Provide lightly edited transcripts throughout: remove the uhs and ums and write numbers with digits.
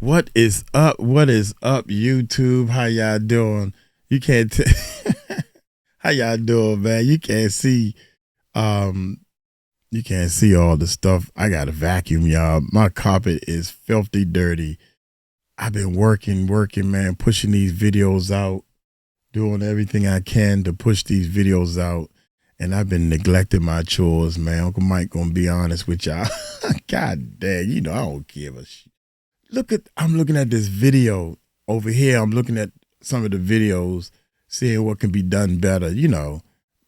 What is up? What is up, YouTube? How y'all doing? You can't how y'all doing, man? You can't see all the stuff. I got to vacuum, y'all. My carpet is filthy dirty. I've been working, man, pushing these videos out, doing everything I can to push these videos out. And I've been neglecting my chores, man. Uncle Mike gonna be honest with y'all. God dang, I don't give a shit. I'm looking at this video over here. I'm looking at some of the videos, seeing what can be done better. You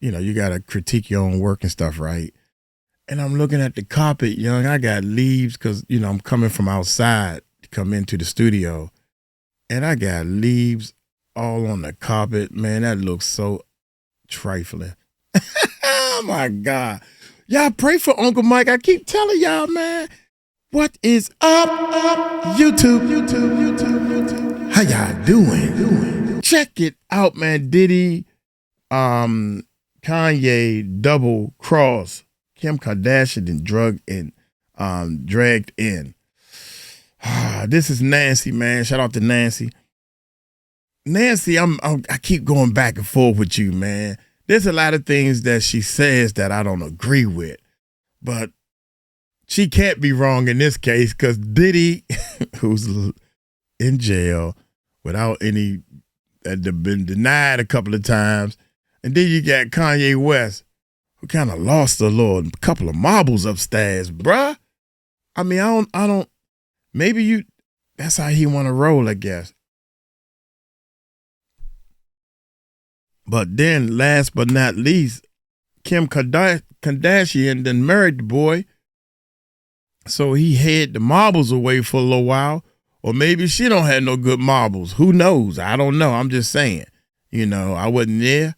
gotta critique your own work and stuff, right? And I'm looking at the carpet, young. I got leaves because, I'm coming from outside to come into the studio. And I got leaves all on the carpet. Man, that looks so trifling. Oh, my God. Y'all pray for Uncle Mike. I keep telling y'all, man. What is up, YouTube? How y'all doing? Check it out, man. Diddy, Kanye, double cross. Kim Kardashian and dragged in. This is Nancy, man. Shout out to Nancy. Nancy, I keep going back and forth with you, man. There's a lot of things that she says that I don't agree with, but she can't be wrong in this case because Diddy, who's in jail without any, been denied a couple of times, and then you got Kanye West, who kind of lost a couple of marbles upstairs, bruh. I mean, I don't, maybe that's how he want to roll, I guess. But then, last but not least, Kim Kardashian then married the boy. So he hid the marbles away for a little while. Or maybe she don't have no good marbles. Who knows? I don't know. I'm just saying. I wasn't there.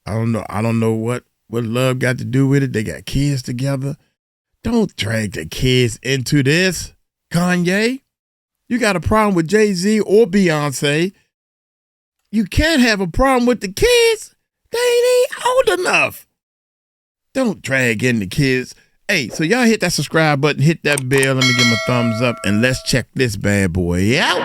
I don't know what love got to do with it. They got kids together. Don't drag the kids into this, Kanye. You got a problem with Jay-Z or Beyonce. You can't have a problem with the kids. They ain't old enough. Don't drag in the kids. Hey, so y'all hit that subscribe button, hit that bell. Let me give them a thumbs up, and let's check this bad boy out.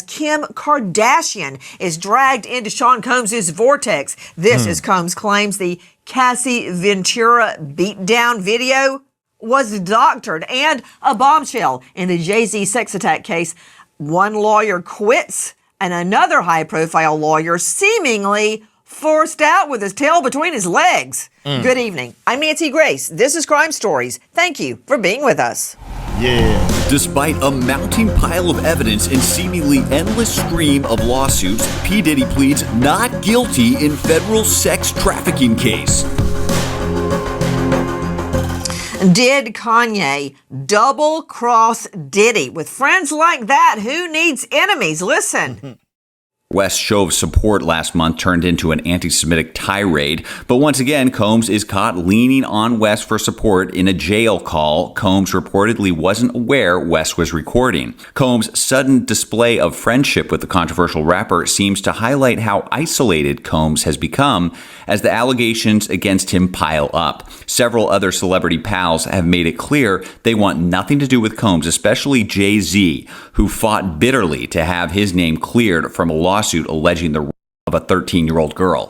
Kim Kardashian is dragged into Sean Combs' vortex. This, as Combs claims, the Cassie Ventura beatdown video was doctored and a bombshell in the Jay-Z sex attack case. One lawyer quits and another high-profile lawyer seemingly forced out with his tail between his legs. Good evening. I'm Nancy Grace. This is Crime Stories. Thank you for being with us. Yeah. Despite a mounting pile of evidence and seemingly endless stream of lawsuits, P. Diddy pleads not guilty in federal sex trafficking case. Did Kanye double-cross Diddy? With friends like that, who needs enemies? Listen. West's show of support last month turned into an anti-Semitic tirade, but once again, Combs is caught leaning on West for support in a jail call Combs reportedly wasn't aware West was recording. Combs' sudden display of friendship with the controversial rapper seems to highlight how isolated Combs has become as the allegations against him pile up. Several other celebrity pals have made it clear they want nothing to do with Combs, especially Jay-Z, who fought bitterly to have his name cleared from a lawsuit alleging the rape of a 13-year-old girl.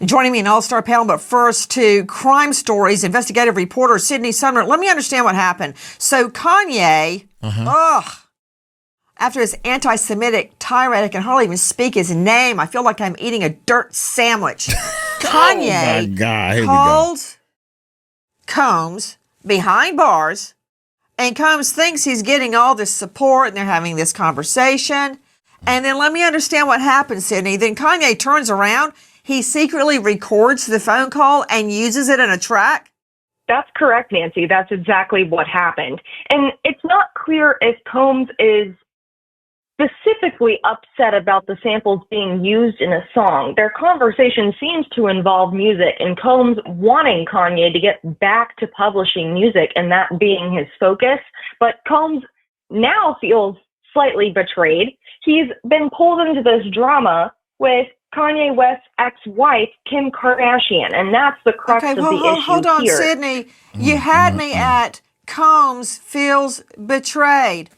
Joining me in all-star panel, but first to Crime Stories investigative reporter Sydney Sumner. Let me understand what happened. So Kanye, after his anti-Semitic tirade, I can hardly even speak his name. I feel like I'm eating a dirt sandwich. Kanye called Combs behind bars, and Combs thinks he's getting all this support, and they're having this conversation. And then let me understand what happened, Sydney. Then Kanye turns around, he secretly records the phone call and uses it in a track? That's correct, Nancy. That's exactly what happened. And it's not clear if Combs is specifically upset about the samples being used in a song. Their conversation seems to involve music and Combs wanting Kanye to get back to publishing music and that being his focus. But Combs now feels slightly betrayed. He's been pulled into this drama with Kanye West's ex-wife, Kim Kardashian, and that's the crux of the issue hold on, here. Sydney. You had me at Combs feels betrayed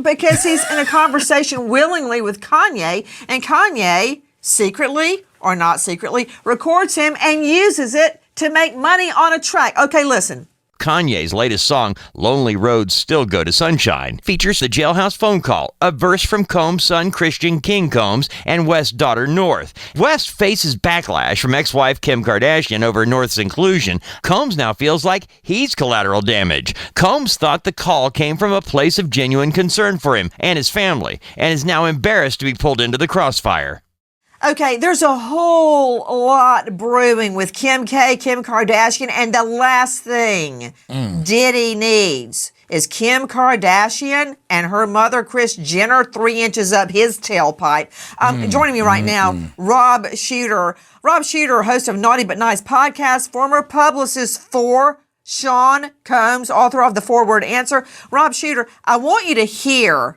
because he's in a conversation willingly with Kanye, and Kanye secretly or not secretly records him and uses it to make money on a track. Okay, listen. Kanye's latest song, Lonely Roads Still Go to Sunshine, features the jailhouse phone call, a verse from Combs' son Christian King Combs and West's daughter North. West faces backlash from ex-wife Kim Kardashian over North's inclusion. Combs now feels like he's collateral damage. Combs thought the call came from a place of genuine concern for him and his family, and is now embarrassed to be pulled into the crossfire. Okay, there's a whole lot brewing with Kim Kardashian, and the last thing Diddy needs is Kim Kardashian and her mother, Kris Jenner, 3 inches up his tailpipe. Joining me right now, Rob Shuter. Rob Shuter, host of Naughty But Nice podcast, former publicist for Sean Combs, author of The 4-Word Answer. Rob Shuter, I want you to hear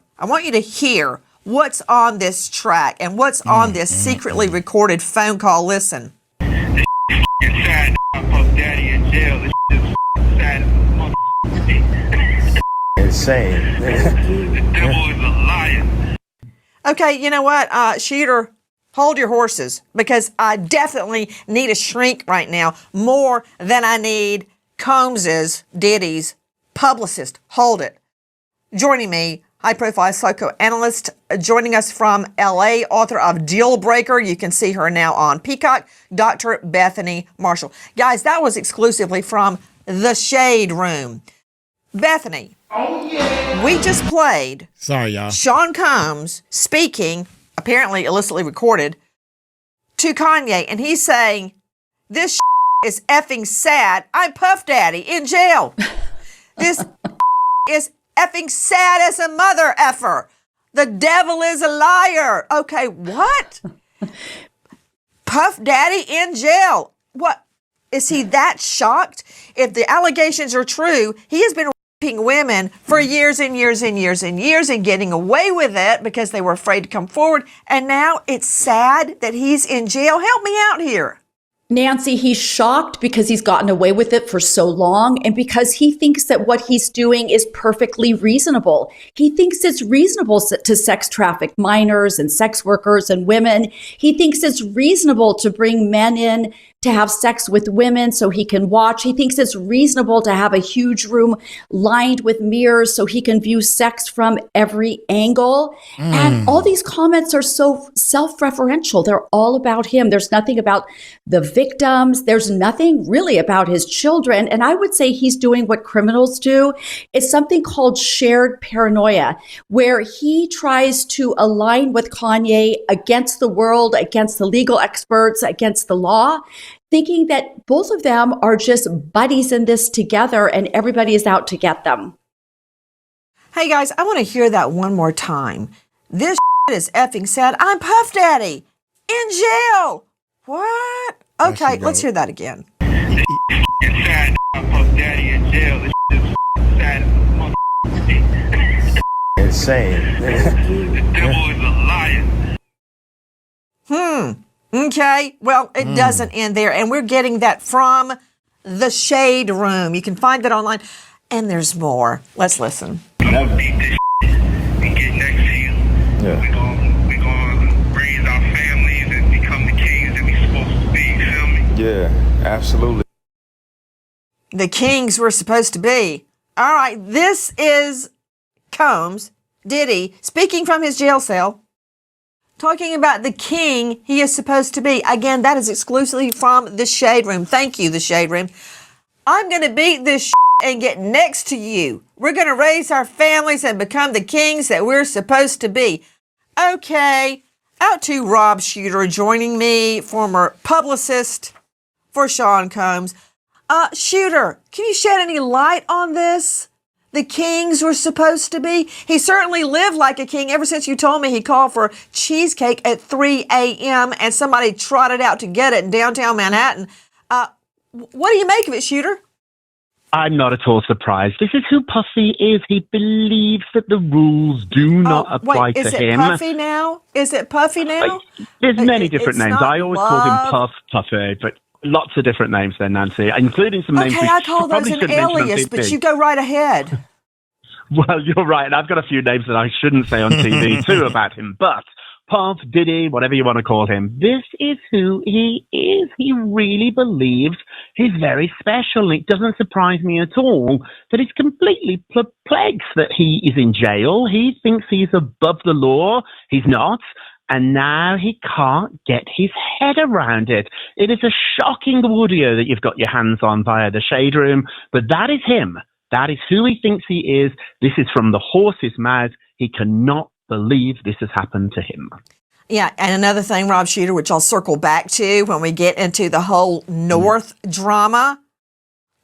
what's on this track and what's on this secretly recorded phone call. Listen. This sad Puff Daddy in jail. This is sad. Insane. The devil is a liar. Okay, you know what, Shooter, hold your horses, because I definitely need a shrink right now more than I need Combs's, Diddy's publicist. Hold it. Joining me, high-profile psychoanalyst joining us from L.A., author of Deal Breaker. You can see her now on Peacock, Dr. Bethany Marshall. Guys, that was exclusively from The Shade Room. Bethany, we just played Sorry, y'all. Sean Combs speaking, apparently illicitly recorded, to Kanye, and he's saying, this is effing sad. I'm Puff Daddy in jail. This is effing sad as a mother effer. The devil is a liar. Okay, what? Puff Daddy in jail. What? Is he that shocked? If the allegations are true, he has been raping women for years and years and years and years and getting away with it because they were afraid to come forward. And now it's sad that he's in jail. Help me out here. Nancy, he's shocked because he's gotten away with it for so long and because he thinks that what he's doing is perfectly reasonable. He thinks it's reasonable to sex traffic minors and sex workers and women. He thinks it's reasonable to bring men in to have sex with women so he can watch. He thinks it's reasonable to have a huge room lined with mirrors so he can view sex from every angle. And all these comments are so self-referential. They're all about him. There's nothing about the victims. There's nothing really about his children. And I would say he's doing what criminals do. It's something called shared paranoia, where he tries to align with Kanye against the world, against the legal experts, against the law, thinking that both of them are just buddies in this together and everybody is out to get them. Hey guys, I want to hear that one more time. This is effing sad. I'm Puff Daddy in jail. What? Okay, let's hear that again. It's sad Puff Daddy in jail. This is sad. Insane. The devil is a liar. Okay, well, it doesn't end there. And we're getting that from The Shade Room. You can find that online. And there's more. Let's listen. I'm gonna beat this and get next to you. Yeah. We're gonna raise our families and become the kings that we're supposed to be. You feel me? Yeah, absolutely. The kings we're supposed to be. All right, this is Combs, Diddy, speaking from his jail cell, talking about the king he is supposed to be. Again, that is exclusively from The Shade Room. Thank you, The Shade Room. I'm going to beat this and get next to you. We're going to raise our families and become the kings that we're supposed to be. Okay, out to Rob Shuter joining me, former publicist for Sean Combs. Shuter, can you shed any light on this? The kings were supposed to be. He certainly lived like a king ever since you told me he called for cheesecake at 3 a.m. and somebody trotted out to get it in downtown Manhattan. What do you make of it, Shuter? I'm not at all surprised. This is who Puffy is. He believes that the rules do not apply to him. Is it Puffy now? Is it Puffy now? There's many different It's names. not I always called him Puff, Puffy, but Lots of different names there, Nancy, including some names. Okay, I call those an alias, but you go right ahead. Well, you're right. And I've got a few names that I shouldn't say on TV too about him. But Puff, Diddy, whatever you want to call him, this is who he is. He really believes he's very special. It doesn't surprise me at all that he's completely perplexed that he is in jail. He thinks he's above the law. He's not. And now he can't get his head around it. It is a shocking audio that you've got your hands on via the Shade Room, but that is him. That is who he thinks he is. This is from the horse's mouth. He cannot believe this has happened to him. Yeah, and another thing, Rob Shooter, which I'll circle back to when we get into the whole North drama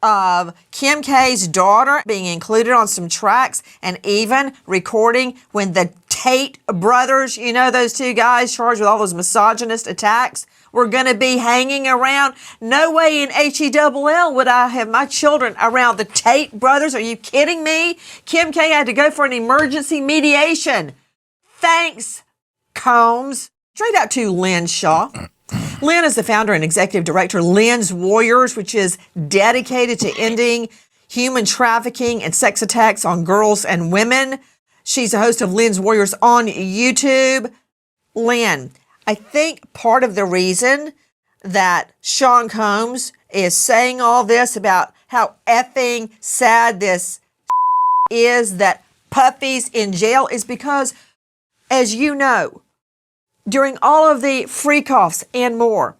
of Kim K's daughter being included on some tracks and even recording when the Tate brothers, you know, those two guys charged with all those misogynist attacks, were going to be hanging around. No way in HELL would I have my children around the Tate brothers. Are you kidding me? Kim K had to go for an emergency mediation. Thanks, Combs. Straight out to Lynn Shaw. Lynn is the founder and executive director of Lynn's Warriors, which is dedicated to ending human trafficking and sex attacks on girls and women. She's the host of Lynn's Warriors on YouTube. Lynn, I think part of the reason that Sean Combs is saying all this about how effing sad this is that Puffy's in jail is because, as you know, during all of the freak-offs and more,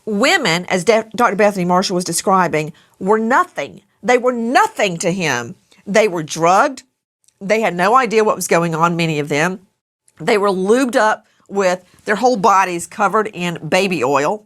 women, as Dr. Bethany Marshall was describing, were nothing. They were nothing to him. They were drugged. They had no idea what was going on, many of them. They were lubed up with their whole bodies covered in baby oil.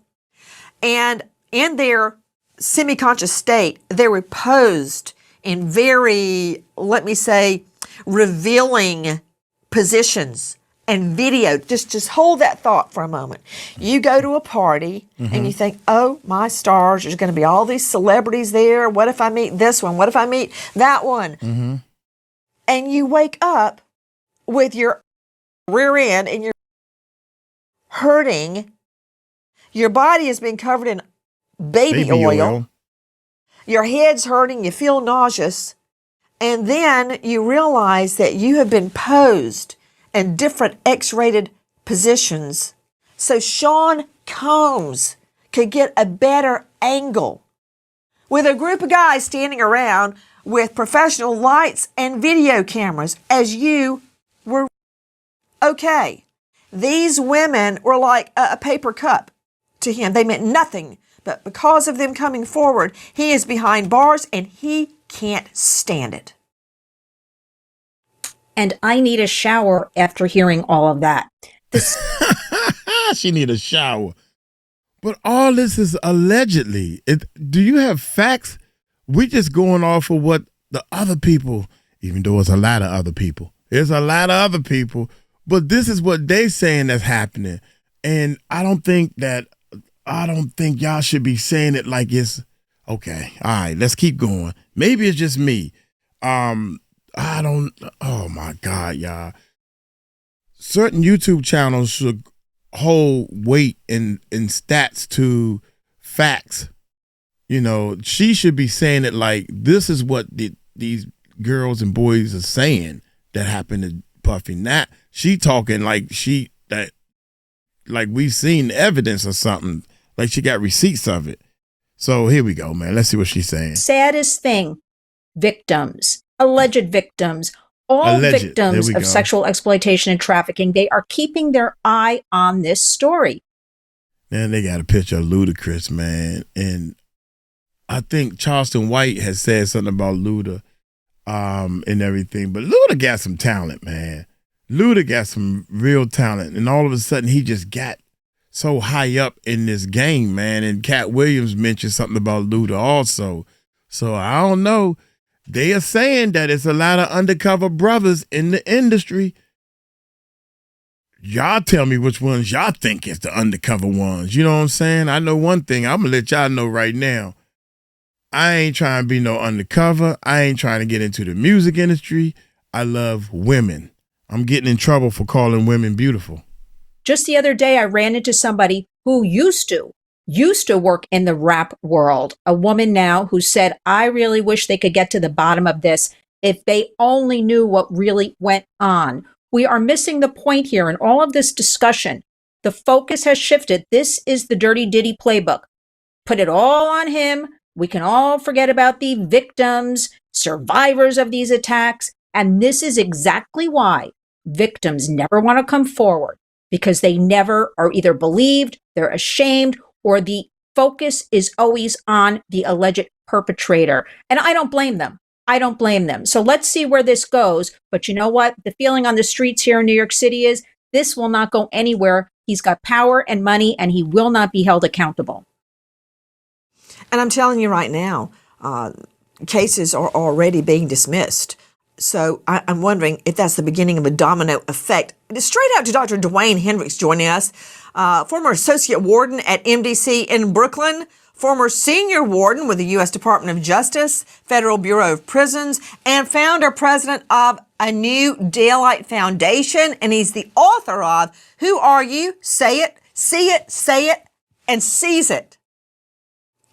And in their semi-conscious state, they were posed in very, let me say, revealing positions and video. Just hold that thought for a moment. You go to a party and you think, oh, my stars, there's going to be all these celebrities there. What if I meet this one? What if I meet that one? And you wake up with your rear end and you're hurting. Your body has been covered in baby oil. Your head's hurting. You feel nauseous. And then you realize that you have been posed in different X-rated positions. So Sean Combs could get a better angle with a group of guys standing around with professional lights and video cameras as you were. Okay, these women were like a paper cup to him. They meant nothing, but because of them coming forward, he is behind bars and he can't stand it. And I need a shower after hearing all of that. She need a shower. But all this is allegedly. Do you have facts? We just going off of what the other people, even though it's a lot of other people. There's a lot of other people, but this is what they saying that's happening. And I don't think y'all should be saying it like it's okay. All right, let's keep going. Maybe it's just me. Oh my God, y'all. Certain YouTube channels should hold weight in stats to facts. You know, she should be saying it like this is what these girls and boys are saying that happened to Puffy. Not she talking like we've seen evidence or something, like she got receipts of it. So here we go, man. Let's see what she's saying. Saddest thing, victims, alleged victims, all victims of sexual exploitation and trafficking, they are keeping their eye on this story. Man, they got a picture of Ludacris, man. And I think Charleston White has said something about Luda and everything. But Luda got some talent, man. Luda got some real talent. And all of a sudden, he just got so high up in this game, man. And Cat Williams mentioned something about Luda also. So I don't know. They are saying that it's a lot of undercover brothers in the industry. Y'all tell me which ones y'all think is the undercover ones. You know what I'm saying? I know one thing. I'm going to let y'all know right now. I ain't trying to be no undercover. I ain't trying to get into the music industry. I love women. I'm getting in trouble for calling women beautiful. Just the other day, I ran into somebody who used to used to work in the rap world, a woman now who said, I really wish they could get to the bottom of this if they only knew what really went on. We are missing the point here in all of this discussion. The focus has shifted. This is the Dirty Diddy playbook. Put it all on him. We can all forget about the victims, survivors of these attacks. And this is exactly why victims never want to come forward, because they never are either believed, they're ashamed, or the focus is always on the alleged perpetrator. And I don't blame them. I don't blame them. So let's see where this goes. But you know what? The feeling on the streets here in New York City is this will not go anywhere. He's got power and money, and he will not be held accountable. And I'm telling you right now, cases are already being dismissed. So I'm wondering if that's the beginning of a domino effect. Straight out to Dr. Dwayne Hendricks joining us, former associate warden at MDC in Brooklyn, former senior warden with the U.S. Department of Justice, Federal Bureau of Prisons, and founder president of a New Daylight Foundation. And he's the author of Who Are You? Say It, See It, Say It, and Seize It.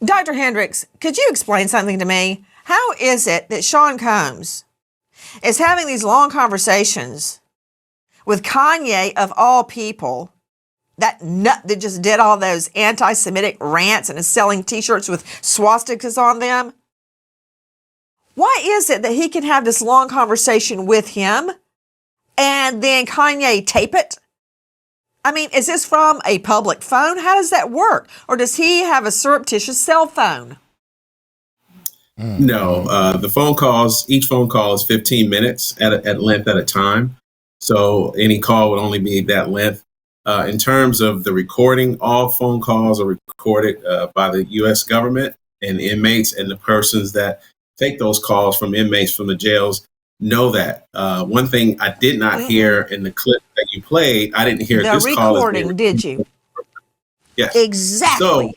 Dr. Hendricks, could you explain something to me? How is it that Sean Combs is having these long conversations with Kanye, of all people, that nut that just did all those anti-Semitic rants and is selling T-shirts with swastikas on them? Why is it that he can have this long conversation with him and then Kanye tape it? I mean, is this from a public phone? How does that work? Or does he have a surreptitious cell phone? No, the phone calls, each phone call is 15 minutes at length at a time. So any call would only be that length. In terms of the recording, all phone calls are recorded by the U.S. government and inmates, and the persons that take those calls from inmates from the jails know that. One thing I did not hear in the clip that you played, I didn't hear the this call. The recording, did you? Yes. Exactly. So,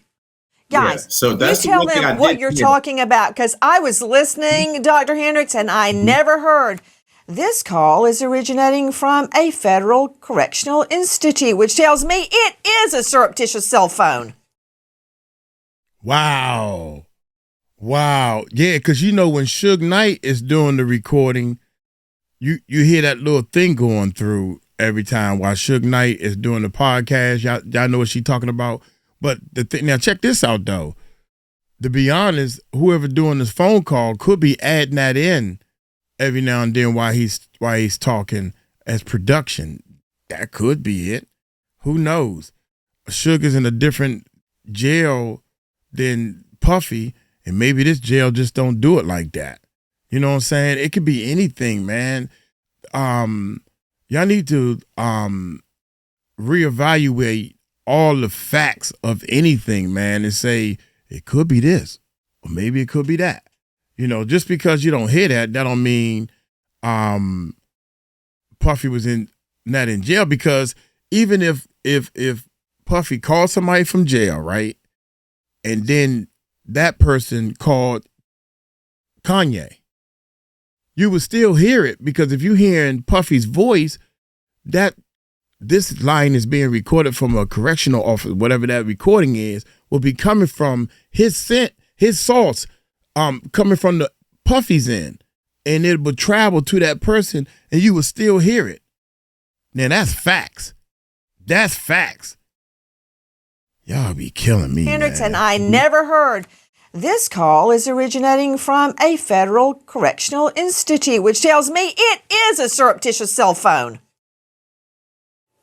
guys, so that's you tell them what you're talking about, because I was listening, Dr. Hendricks, and I never heard. This call is originating from a federal correctional institute, which tells me it is a surreptitious cell phone. Wow. Wow. Yeah, because you know when Suge Knight is doing the recording, you hear that little thing going through every time while Suge Knight is doing the podcast. Y'all know what she's talking about. But the thing, now check this out though. To be honest, whoever doing this phone call could be adding that in every now and then while he's talking as production. That could be it. Who knows? Sugar's in a different jail than Puffy, and maybe this jail just don't do it like that. You know what I'm saying? It could be anything, man. Y'all need to reevaluate all the facts of anything, man, and say it could be this, or maybe it could be that. You know, just because you don't hear that don't mean Puffy was not in jail. Because even if Puffy called somebody from jail, right, and then that person called Kanye, you would still hear it, because if you're hearing Puffy's voice, that this line is being recorded from a correctional officer, whatever that recording is, will be coming from his source. Coming from the Puffy's end, and it would travel to that person, and you would still hear it. Now that's facts. That's facts. Y'all be killing me, Hendricks, man. and I never heard. This call is originating from a federal correctional institute, which tells me it is a surreptitious cell phone.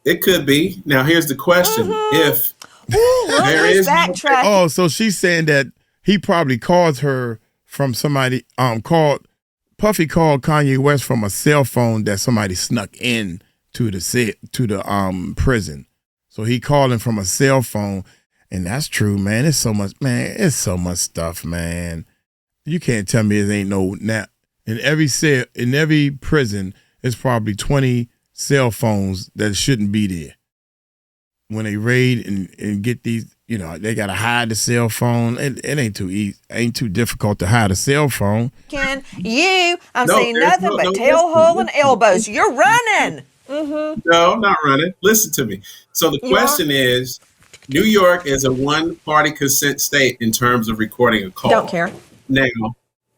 It could be. Now here's the question: if there is backtrack. Oh, so she's saying that he probably calls her from somebody, Puffy called Kanye West from a cell phone that somebody snuck in to the prison. So he called him from a cell phone, and that's true, man. It's so much stuff, man. You can't tell me it ain't no now. In every prison, it's probably 20 cell phones that shouldn't be there. When they raid and get these, you know, they gotta hide the cell phone. It ain't too easy, ain't too difficult to hide a cell phone. I'm saying nothing but tail hole and elbows. You're running. No, I'm not running. Listen to me. So the question is, New York is a one-party consent state in terms of recording a call. Don't care. Now,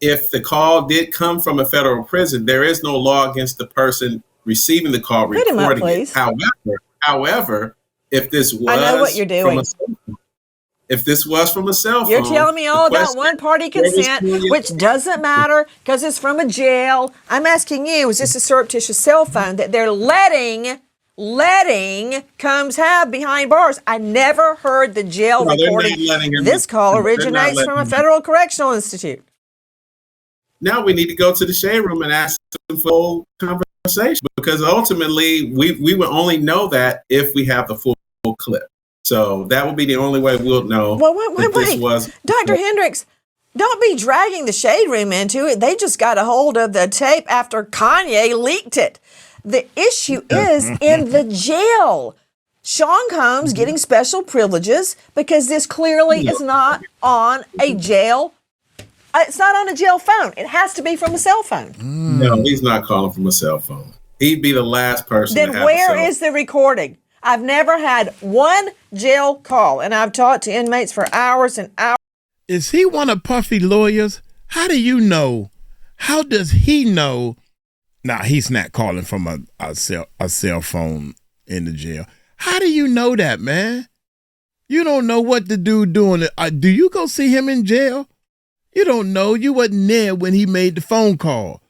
if the call did come from a federal prison, there is no law against the person receiving the call Put him up, recording please. it. However, if this was I know what you're doing. If this was from a cell phone, You're telling me all about one-party consent, which doesn't matter because it's from a jail. I'm asking you, is this a surreptitious cell phone that they're letting Combs have behind bars? I never heard the jail recording. This call originates from a federal correctional institute. Now we need to go to the shade room and ask them for full conversation, because ultimately we will only know that if we have the full clip. So that will be the only way we'll know. Well, wait. Dr. Hendricks, don't be dragging the shade room into it. They just got a hold of the tape after Kanye leaked it. The issue is in the jail. Sean Combs getting special privileges because this clearly is not on a jail. It's not on a jail phone. It has to be from a cell phone. No, he's not calling from a cell phone. He'd be the last person. Then to have where is the recording? I've never had one jail call, and I've talked to inmates for hours and hours. Is he one of Puffy lawyers? How do you know? How does he know? Nah, he's not calling from a cell phone in the jail. How do you know that, man? You don't know what the dude doing. Do you go see him in jail? You don't know. You wasn't there when he made the phone call.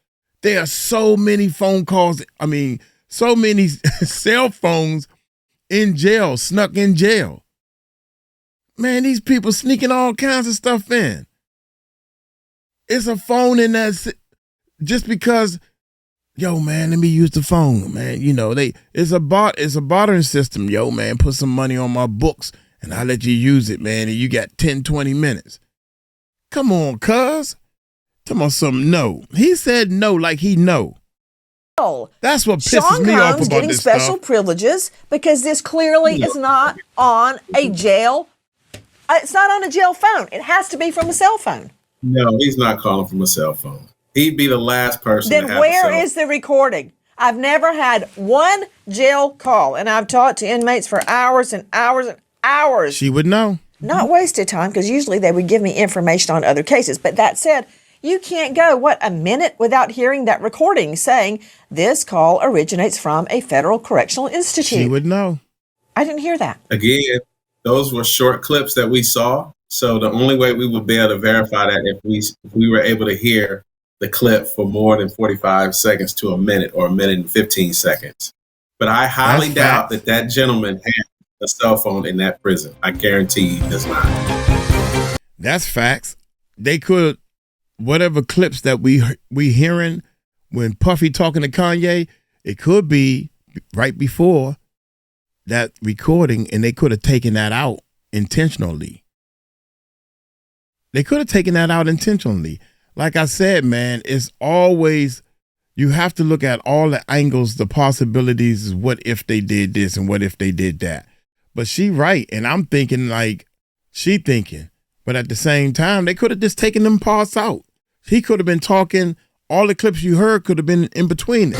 There are so many phone calls. I mean, so many cell phones in jail, snuck in jail. Man, these people sneaking all kinds of stuff in. It's a phone in that, just because, yo, man, let me use the phone, man. You know, it's a bartering system. Yo, man, put some money on my books and I'll let you use it, man. And you got 10, 20 minutes. Come on, cuz. Tell me something. No. He said no like he know. That's what pisses me off about getting this special stuff. privileges because this clearly is not on a jail. It's not on a jail phone. It has to be from a cell phone. No, he's not calling from a cell phone. He'd be the last person. Then to have where is the recording? I've never had one jail call, and I've talked to inmates for hours and hours and hours. She would know. Not wasted time, because usually they would give me information on other cases. But that said, you can't go, a minute without hearing that recording saying this call originates from a federal correctional institute. She would know. I didn't hear that. Again, those were short clips that we saw. So the only way we would be able to verify that if we were able to hear the clip for more than 45 seconds to a minute or a minute and 15 seconds. But I highly doubt that gentleman had a cell phone in that prison. I guarantee he does not. That's facts. They could, whatever clips that we hearing when Puffy talking to Kanye, it could be right before that recording, and they could have taken that out intentionally. They could have taken that out intentionally. Like I said, man, it's always, you have to look at all the angles, the possibilities. What if they did this and what if they did that? But she right, and I'm thinking like she thinking. But at the same time, they could have just taken them parts out. He could have been talking, all the clips you heard could have been in between it.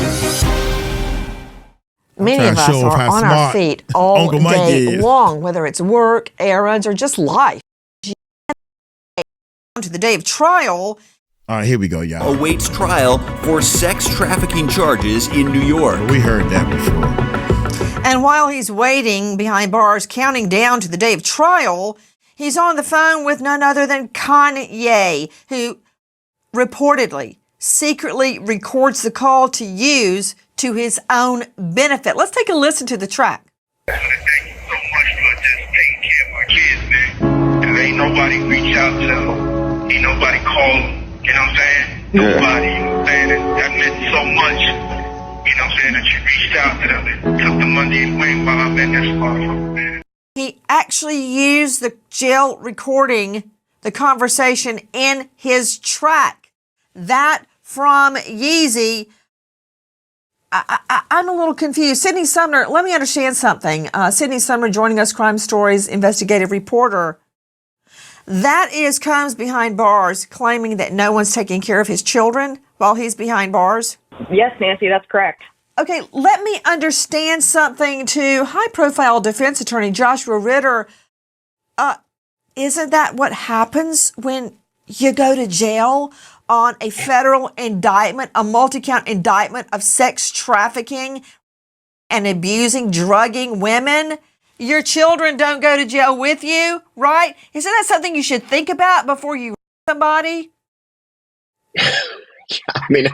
Many of us are on our feet all day long, whether it's work, errands, or just life. To the day of trial. All right, here we go, y'all. Awaits trial for sex trafficking charges in New York. We heard that before. And while he's waiting behind bars, counting down to the day of trial, he's on the phone with none other than Kanye, who reportedly secretly records the call to use to his own benefit. Let's take a listen to the track. I want to thank you so much for just taking care of my kids, man. Because ain't nobody reach out to them. Ain't nobody call them. You know what I'm saying? Yeah. Nobody, you know what I'm saying? That meant so much. You know what I'm saying? That you reached out to them and took them under your wing while I've been this far from them. He actually used the jail recording, the conversation in his track. That from Yeezy. I'm a little confused. Sydney Sumner, let me understand something. Sydney Sumner joining us, Crime Stories investigative reporter. That comes behind bars, claiming that no one's taking care of his children while he's behind bars? Yes, Nancy, that's correct. Okay, let me understand something to high-profile defense attorney Joshua Ritter. Isn't that what happens when you go to jail on a federal indictment, a multi-count indictment of sex trafficking and abusing, drugging women? Your children don't go to jail with you, right? Isn't that something you should think about before you somebody? I mean,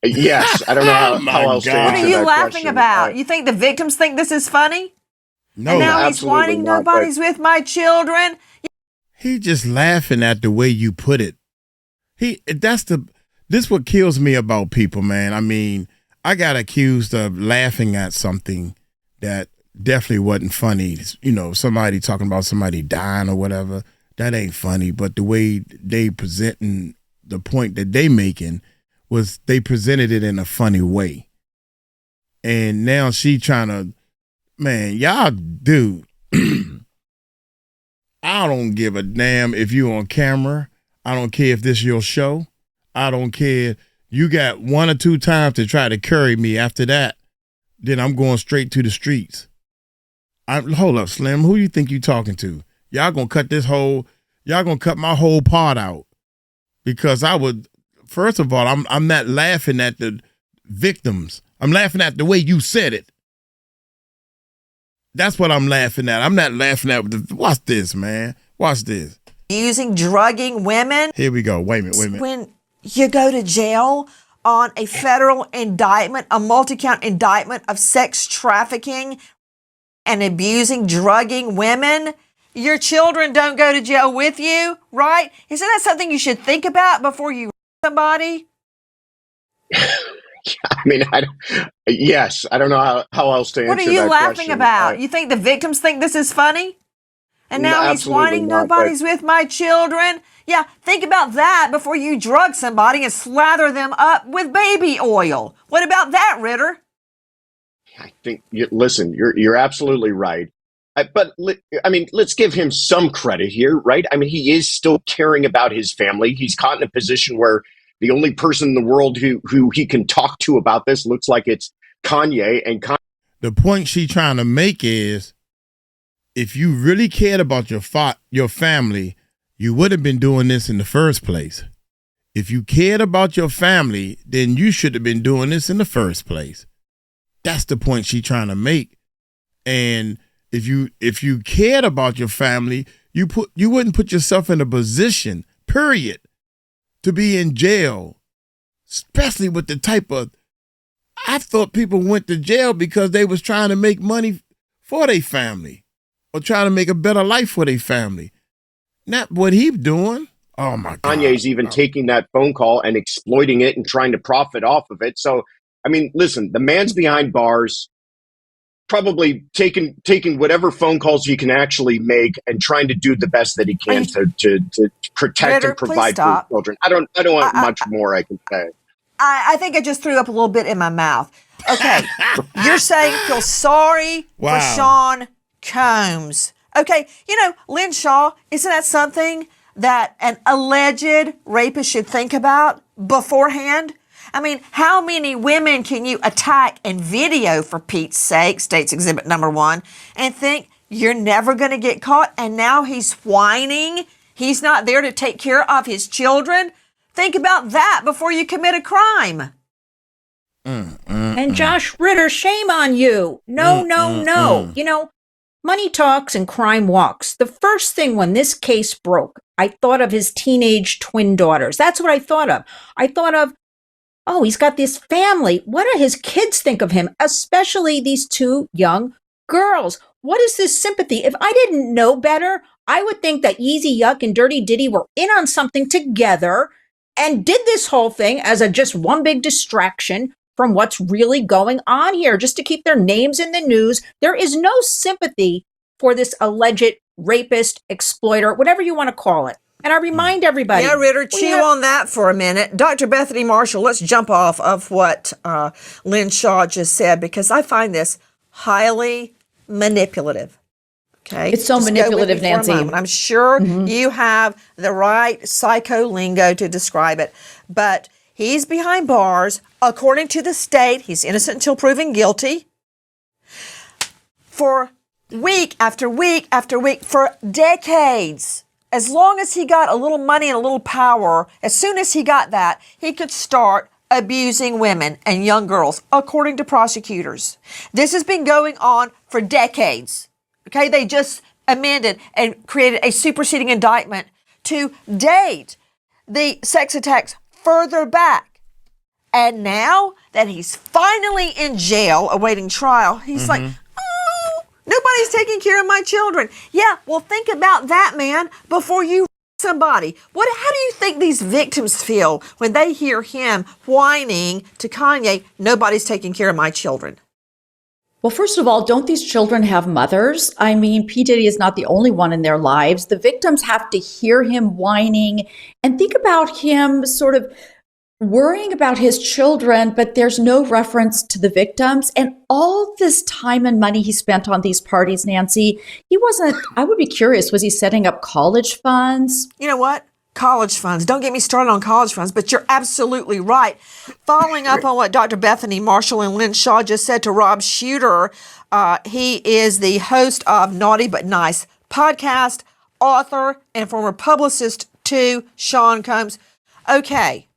yes, I don't know how else to answer What are you that laughing question. about? You think the victims think this is funny? No, And now he's absolutely whining, not, but- nobody's with my children. he just laughing at the way you put it. This what kills me about people, man. I mean, I got accused of laughing at something that definitely wasn't funny. You know, somebody talking about somebody dying or whatever. That ain't funny. But the way they presenting the point that they making was they presented it in a funny way. And now she trying to, man, y'all, dude, I don't give a damn if you on camera. I don't care if this is your show. I don't care. You got 1 or 2 times to try to curry me. After that, then I'm going straight to the streets. Hold up, Slim. Who you think you talking to? Y'all gonna cut my whole part out. Because first of all, I'm not laughing at the victims. I'm laughing at the way you said it. That's what I'm laughing at. I'm not laughing at watch this, man. Watch this. Using, drugging women. Here we go. Wait a minute. When you go to jail on a federal indictment, a multi-count indictment of sex trafficking and abusing, drugging women, your children don't go to jail with you, right? Isn't that something you should think about before you somebody? I mean, yes, I don't know how else to answer that What are you laughing question. about? You think the victims think this is funny? And now he's absolutely whining, not, nobody's with my children. Yeah, think about that before you drug somebody and slather them up with baby oil. What about that, Ritter? I think, listen, you're absolutely right. But I mean, let's give him some credit here, right? I mean, he is still caring about his family. He's caught in a position where the only person in the world who he can talk to about this looks like it's Kanye. And The point she trying to make is, if you really cared about your family, you would have been doing this in the first place. If you cared about your family, then you should have been doing this in the first place. That's the point she trying to make. And if you cared about your family, you wouldn't put yourself in a position, period, to be in jail, especially with the type of, I thought people went to jail because they was trying to make money for their family or trying to make a better life for their family. Not what he doing. Oh my God. Kanye's even taking that phone call and exploiting it and trying to profit off of it. So, I mean, listen, the man's behind bars, probably taking whatever phone calls he can actually make and trying to do the best that he can to protect Ritter, and provide please for his stop. children. I don't want much more I can say. I think I just threw up a little bit in my mouth. Okay, you're saying feel sorry for Sean Combs. Okay, Lynn Shaw, isn't that something that an alleged rapist should think about beforehand? I mean, how many women can you attack and video, for Pete's sake, State's Exhibit number 1, and think you're never going to get caught? And now he's whining. He's not there to take care of his children. Think about that before you commit a crime. And Josh Ritter, shame on you. No. Money talks and crime walks. The first thing when this case broke, I thought of his teenage twin daughters. That's what I thought of. I thought of, oh, he's got this family. What do his kids think of him? Especially these 2 young girls. What is this sympathy? If I didn't know better, I would think that Yeezy Yuck and Dirty Diddy were in on something together and did this whole thing as just one big distraction from what's really going on here, just to keep their names in the news. There is no sympathy for this alleged rapist, exploiter, whatever you want to call it. And I remind everybody. Yeah, Ritter, chew on that for a minute. Dr. Bethany Marshall, let's jump off of what Lynn Shaw just said, because I find this highly manipulative. Okay, it's so just manipulative, Nancy. I'm sure you have the right psycho lingo to describe it, but he's behind bars. According to the state, he's innocent until proven guilty for week after week after week for decades. As long as he got a little money and a little power, as soon as he got that, he could start abusing women and young girls, according to prosecutors. This has been going on for decades. Okay, they just amended and created a superseding indictment to date the sex attacks further back. And now that he's finally in jail awaiting trial, he's like, oh, nobody's taking care of my children. Yeah, well, think about that, man, before you somebody. How do you think these victims feel when they hear him whining to Kanye, nobody's taking care of my children? Well, first of all, don't these children have mothers? I mean, P. Diddy is not the only one in their lives. The victims have to hear him whining and think about him sort of worrying about his children, but there's no reference to the victims. And all this time and money he spent on these parties, Nancy, I would be curious, was he setting up college funds? You know what? College funds. Don't get me started on college funds, but you're absolutely right. Following up on what Dr. Bethany Marshall and Lynn Shaw just said to Rob Shooter, he is the host of Naughty But Nice podcast, author, and former publicist to Sean Combs. Okay.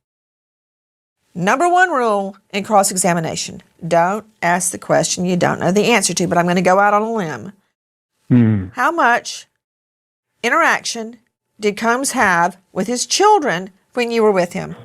Number one rule in cross-examination, don't ask the question you don't know the answer to, but I'm going to go out on a limb. How much interaction did Combs have with his children when you were with him?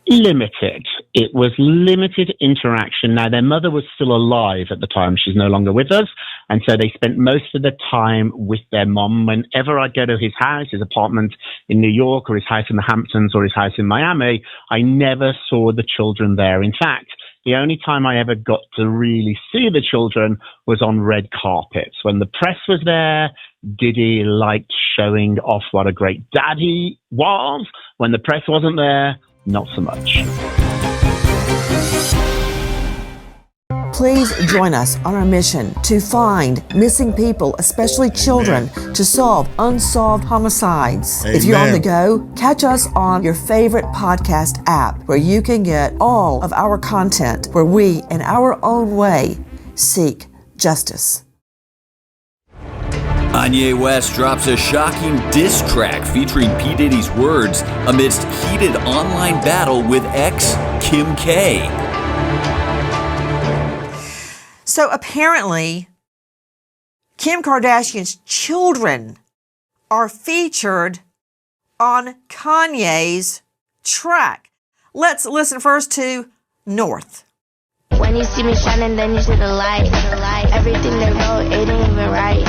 Limited. It was limited interaction. Now, their mother was still alive at the time. She's no longer with us. And so they spent most of the time with their mom. Whenever I'd go to his house, his apartment in New York, or his house in the Hamptons, or his house in Miami, I never saw the children there. In fact, the only time I ever got to really see the children was on red carpets. When the press was there, Diddy liked showing off what a great dad he was. When the press wasn't there, not so much. Please join us on our mission to find missing people, especially children, to solve unsolved homicides. Amen. If you're on the go, catch us on your favorite podcast app, where you can get all of our content, where we, in our own way, seek justice. Kanye West drops a shocking diss track featuring P. Diddy's words amidst heated online battle with ex Kim K. So apparently, Kim Kardashian's children are featured on Kanye's track. Let's listen first to North. When you see me shining, then you see the light. Everything they wrote, it ain't even right.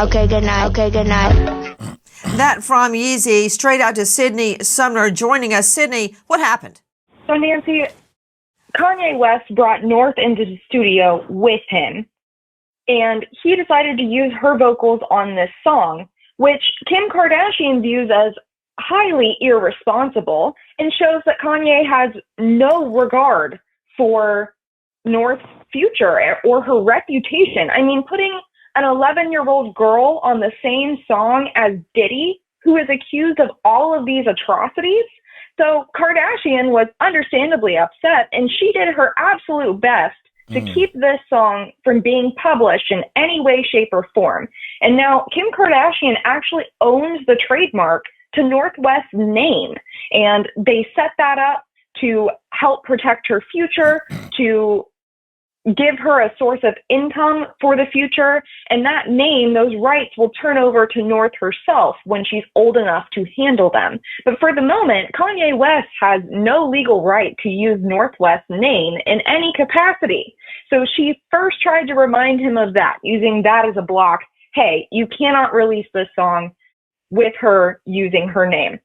Okay, good night. That from Yeezy, straight out to Sydney Sumner joining us. Sydney, what happened? So, Nancy, Kanye West brought North into the studio with him, and he decided to use her vocals on this song, which Kim Kardashian views as highly irresponsible and shows that Kanye has no regard for North's future or her reputation. I mean, putting an 11-year-old girl on the same song as Diddy, who is accused of all of these atrocities. So Kardashian was understandably upset, and she did her absolute best to keep this song from being published in any way, shape, or form. And now Kim Kardashian actually owns the trademark to North West's name, and they set that up to help protect her future, to give her a source of income for the future, and that name, those rights, will turn over to North herself when she's old enough to handle them. But for the moment, Kanye West has no legal right to use North West's name in any capacity. So she first tried to remind him of that, using that as a block. Hey, you cannot release this song with her using her name.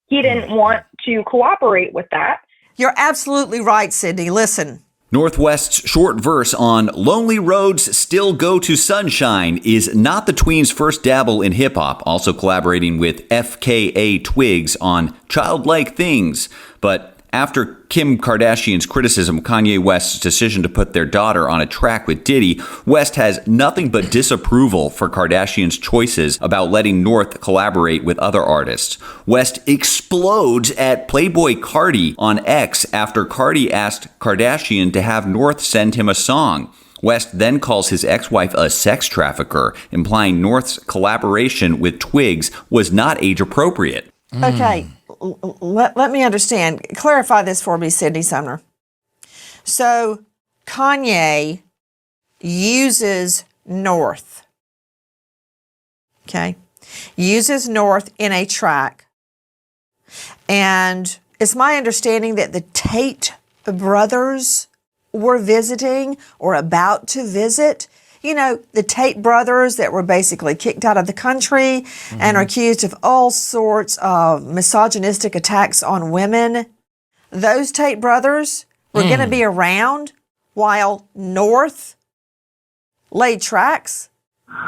He didn't want to cooperate with that. You're absolutely right, Sydney. Listen. North West's short verse on Lonely Roads Still Go to Sunshine is not the tween's first dabble in hip-hop, also collaborating with 𝗗𝗡𝗞𝗦 on Childlike Things. But after Kim Kardashian's criticism of Kanye West's decision to put their daughter on a track with Diddy, West has nothing but disapproval for Kardashian's choices about letting North collaborate with other artists. West explodes at Playboy Cardi on X after Cardi asked Kardashian to have North send him a song. West then calls his ex-wife a sex trafficker, implying North's collaboration with Twigs was not age appropriate. Okay, let me understand. Clarify this for me, Sydney Sumner. So Kanye uses North, okay? Uses North in a track. And it's my understanding that the Tate brothers were visiting or about to visit. You know, the Tate brothers that were basically kicked out of the country and are accused of all sorts of misogynistic attacks on women. Those Tate brothers were going to be around while North laid tracks.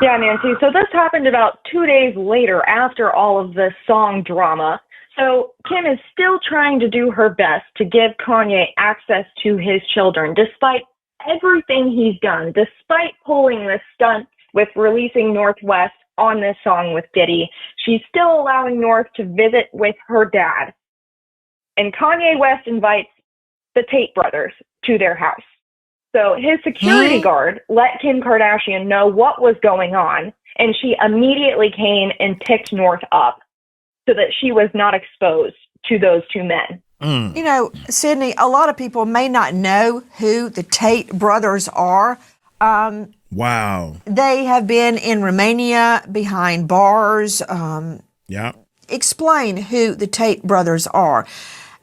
Yeah, Nancy. So this happened about 2 days later after all of this song drama. So Kim is still trying to do her best to give Kanye access to his children, despite everything he's done, despite pulling this stunt with releasing Northwest on this song with Diddy. She's still allowing North to visit with her dad. And Kanye West invites the Tate brothers to their house. So his security guard let Kim Kardashian know what was going on, and she immediately came and picked North up so that she was not exposed to those two men. You know, Sydney, a lot of people may not know who the Tate brothers are. Wow. They have been in Romania behind bars. Yeah. Explain who the Tate brothers are.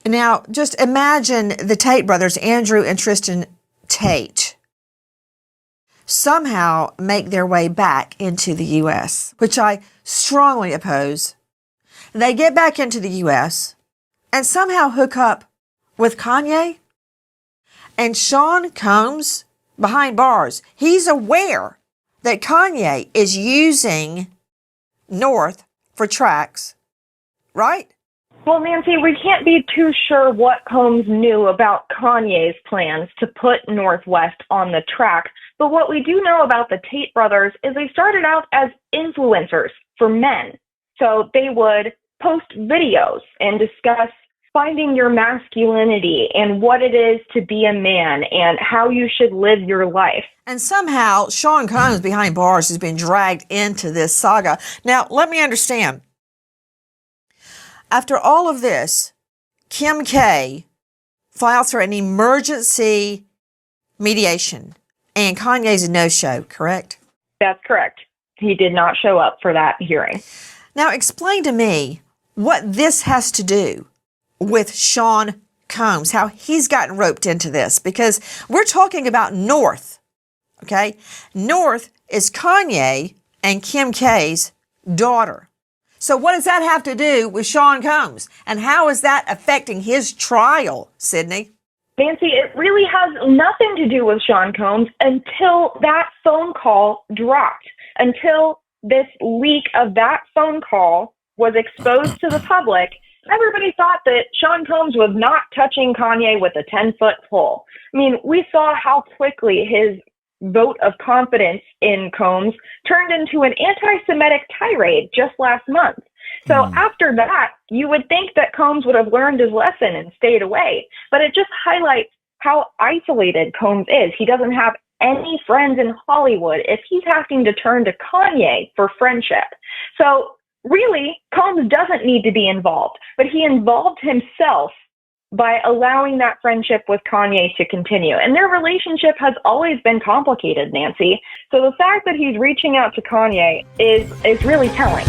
Now, just imagine the Tate brothers, Andrew and Tristan Tate, somehow make their way back into the U.S., which I strongly oppose. They get back into the U.S. and somehow hook up with Kanye and Sean Combs behind bars. He's aware that Kanye is using North for tracks, right? Well, Nancy, we can't be too sure what Combs knew about Kanye's plans to put Northwest on the track. But what we do know about the Tate brothers is they started out as influencers for men. So they would post videos and discuss finding your masculinity and what it is to be a man and how you should live your life. And somehow Sean Combs behind bars has been dragged into this saga. Now, let me understand. After all of this, Kim K files for an emergency mediation, and Kanye's a no-show, correct? That's correct. He did not show up for that hearing. Now, explain to me what this has to do with Sean Combs, how he's gotten roped into this, because we're talking about North, okay? North is Kanye and Kim K's daughter. So what does that have to do with Sean Combs? And how is that affecting his trial, Sydney? Nancy, it really has nothing to do with Sean Combs until that phone call dropped, until this leak of that phone call was exposed to the public. Everybody thought that Sean Combs was not touching Kanye with a 10-foot pole. I mean, we saw how quickly his vote of confidence in Combs turned into an anti-Semitic tirade just last month. So after that, you would think that Combs would have learned his lesson and stayed away. But it just highlights how isolated Combs is. He doesn't have any friends in Hollywood if he's having to turn to Kanye for friendship. So really, Combs doesn't need to be involved, but he involved himself by allowing that friendship with Kanye to continue. And their relationship has always been complicated, Nancy. So the fact that he's reaching out to Kanye is really telling.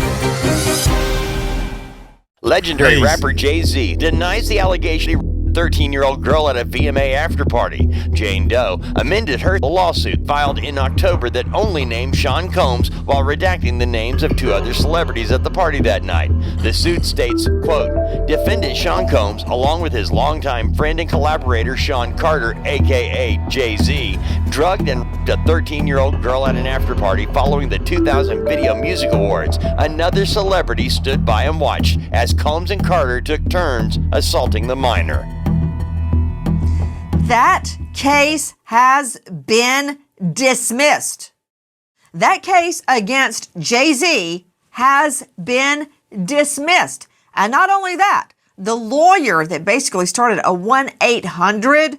Legendary rapper Jay-Z denies the allegation he 13-year-old girl at a VMA after party. Jane Doe amended her lawsuit filed in October that only named Sean Combs while redacting the names of two other celebrities at the party that night. The suit states, quote, defendant Sean Combs, along with his longtime friend and collaborator Sean Carter, aka Jay-Z, drugged and raped a 13-year-old girl at an after party following the 2000 Video Music Awards. Another celebrity stood by and watched as Combs and Carter took turns assaulting the minor. That case has been dismissed. That case against Jay-Z has been dismissed. And not only that, the lawyer that basically started a 1-800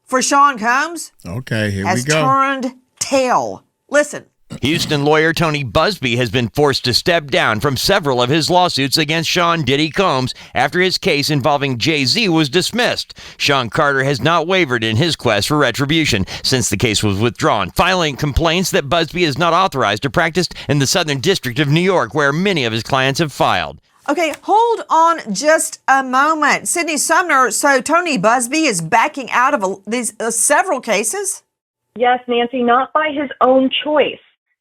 for Sean Combs Okay, here we has go. turned tail. Listen. Houston lawyer Tony Busby has been forced to step down from several of his lawsuits against Sean Diddy Combs after his case involving Jay-Z was dismissed. Sean Carter has not wavered in his quest for retribution since the case was withdrawn, filing complaints that Busby is not authorized to practice in the Southern District of New York, where many of his clients have filed. Okay, hold on just a moment. Sydney Sumner, so Tony Busby is backing out of these several cases? Yes, Nancy, not by his own choice.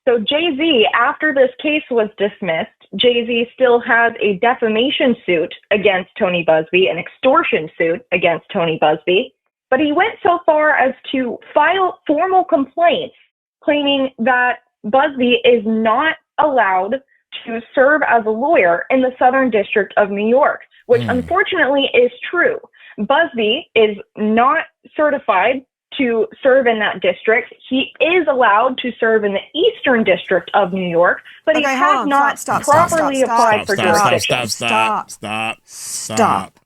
So Jay-Z, after this case was dismissed, Jay-Z still has a defamation suit against Tony Busby, an extortion suit against Tony Busby, but he went so far as to file formal complaints claiming that Busby is not allowed to serve as a lawyer in the Southern District of New York, which unfortunately is true. Busby is not certified to serve in that district. He is allowed to serve in the Eastern District of New York, but he has not properly applied for jurisdiction. Stop.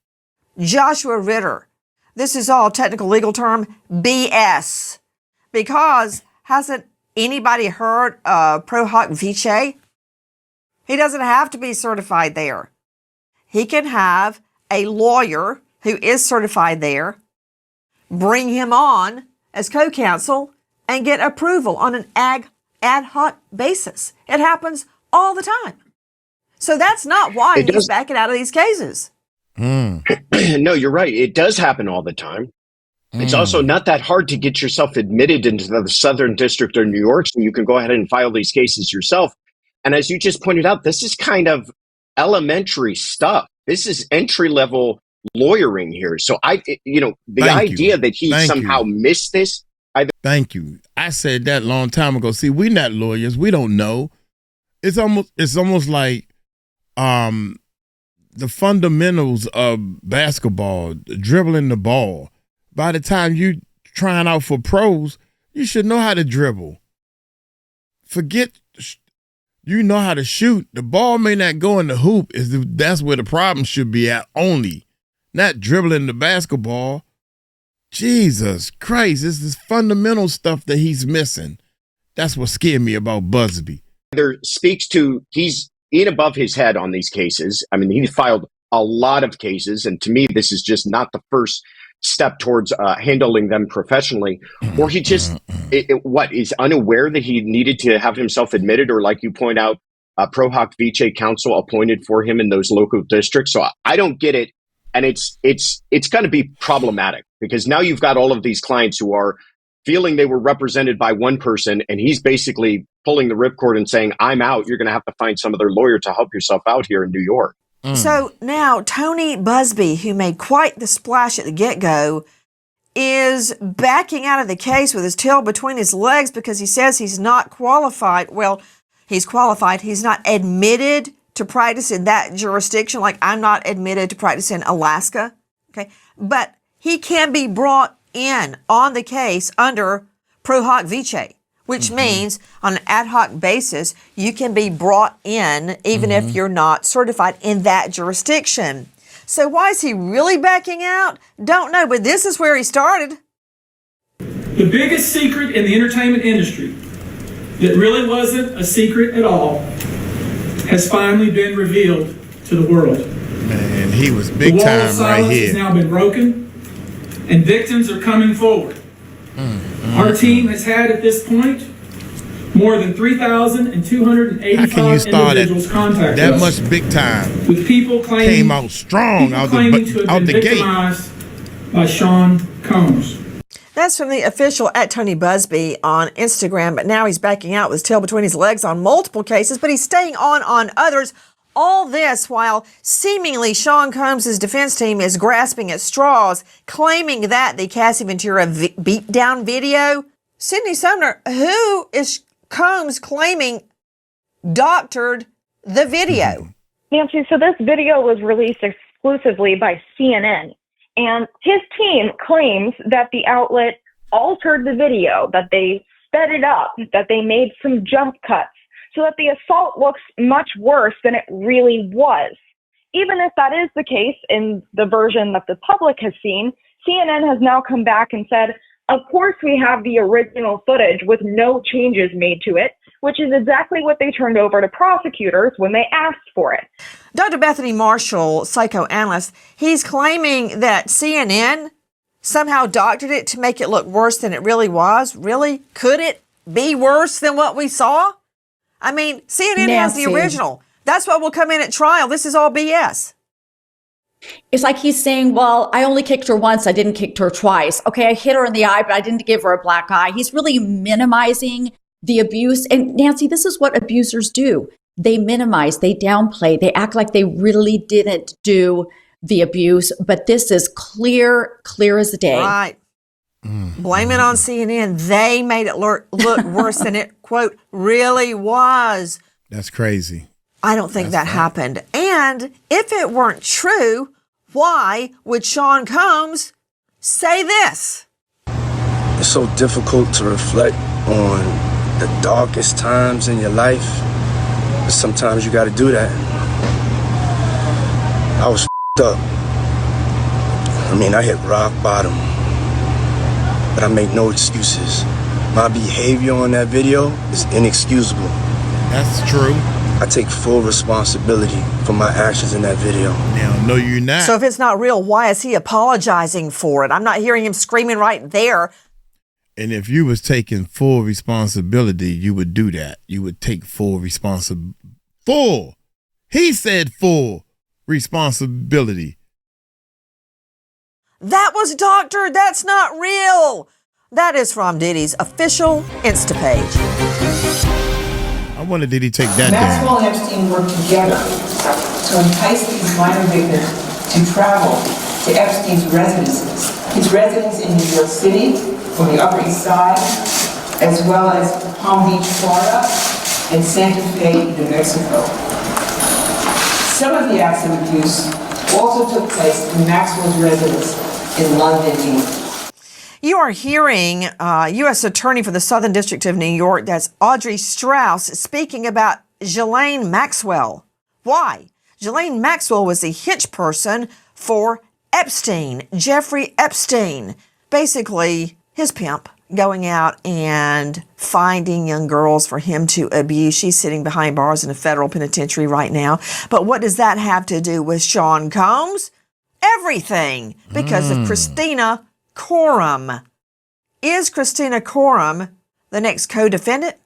Joshua Ritter. This is all technical legal term BS. Because hasn't anybody heard of 𝗗𝗢𝗡𝗞𝗦? He doesn't have to be certified there. He can have a lawyer who is certified there, bring him on as co-counsel, and get approval on an ad hoc basis. It happens all the time. So that's not why he's backing out of these cases. No, you're right. It does happen all the time. It's also not that hard to get yourself admitted into the Southern District of New York, so you can go ahead and file these cases yourself. And as you just pointed out, this is kind of elementary stuff. This is entry-level lawyering here. So the idea that he somehow missed this. Thank you. I said that a long time ago. See, we're not lawyers. We don't know. It's almost like the fundamentals of basketball, dribbling the ball. By the time you trying out for pros, you should know how to dribble. You know how to shoot. The ball may not go in the hoop. That's where the problem should be at only. Not dribbling the basketball. Jesus Christ, this is fundamental stuff that he's missing. That's what scared me about Busby. There speaks to he's in above his head on these cases. I mean, he filed a lot of cases, and to me, this is just not the first step towards handling them professionally. Or he just, is unaware that he needed to have himself admitted, or like you point out, 𝗗𝗢𝗡𝗞𝗦 counsel appointed for him in those local districts. So I don't get it. And it's going to be problematic because now you've got all of these clients who are feeling they were represented by one person, and he's basically pulling the ripcord and saying, I'm out. You're going to have to find some other lawyer to help yourself out here in New York. So now Tony Busby, who made quite the splash at the get-go, is backing out of the case with his tail between his legs because he says he's not qualified. Well, he's qualified. He's not admitted to practice in that jurisdiction, like I'm not admitted to practice in Alaska. Okay. But he can be brought in on the case under 𝗗𝗢𝗡𝗞𝗦, which means on an ad hoc basis, you can be brought in even if you're not certified in that jurisdiction. So why is he really backing out? Don't know, but this is where he started. The biggest secret in the entertainment industry that really wasn't a secret at all has finally been revealed to the world. Man, he was big time right here. The wall of silence has now been broken, and victims are coming forward. Our team has had at this point more than 3,285 individuals contact that us much big time with people claiming came out strong out the gate by Sean Combs. That's from the official at Tony Busby on Instagram, but now he's backing out with his tail between his legs on multiple cases, but he's staying on others. All this while seemingly Sean Combs' defense team is grasping at straws, claiming that the Cassie Ventura beatdown video. Sydney Sumner, who is Combs claiming doctored the video? Nancy, so this video was released exclusively by CNN, and his team claims that the outlet altered the video, that they sped it up, that they made some jump cuts, so that the assault looks much worse than it really was. Even if that is the case in the version that the public has seen, CNN has now come back and said, Of course, we have the original footage with no changes made to it, which is exactly what they turned over to prosecutors when they asked for it. Dr. Bethany Marshall, psychoanalyst, he's claiming that CNN somehow doctored it to make it look worse than it really was. Really? Could it be worse than what we saw? I mean, CNN has the original. That's what will come in at trial. This is all BS. It's like he's saying, well, I only kicked her once. I didn't kick her twice. Okay, I hit her in the eye, but I didn't give her a black eye. He's really minimizing the abuse. And Nancy, this is what abusers do. They minimize, they downplay, they act like they really didn't do the abuse. But this is clear as the day. Right. Blame it on CNN. They made it look worse than it, quote, really was. That's crazy. I don't think that happened. And if it weren't true, why would Sean Combs say this? It's so difficult to reflect on the darkest times in your life, but sometimes you got to do that. I was up. I mean, I hit rock bottom, but I make no excuses. My behavior on that video is inexcusable. That's true. I take full responsibility for my actions in that video. Now, no, you're not. So if it's not real, why is he apologizing for it? I'm not hearing him screaming right there. And if you was taking full responsibility, you would do that. You would take full responsibility. He said full responsibility. That was doctored. That's not real. That is from Diddy's official Insta page. I wonder, did he take that Maxwell down? and Epstein worked together to entice these minor victims to travel to Epstein's residences. His residence in New York City, on the Upper East Side, as well as Palm Beach, Florida, and Santa Fe, New Mexico. Some of the acts of abuse also took place in Maxwell's residence in London, England. You are hearing U.S. Attorney for the Southern District of New York, that's Audrey Strauss, speaking about Ghislaine Maxwell. Why? Ghislaine Maxwell was the hitch person for Epstein, Jeffrey Epstein, basically his pimp, going out and finding young girls for him to abuse. She's sitting behind bars in a federal penitentiary right now. But what does that have to do with Sean Combs? Everything, because of Christina Corum. Is Christina Corum the next co-defendant,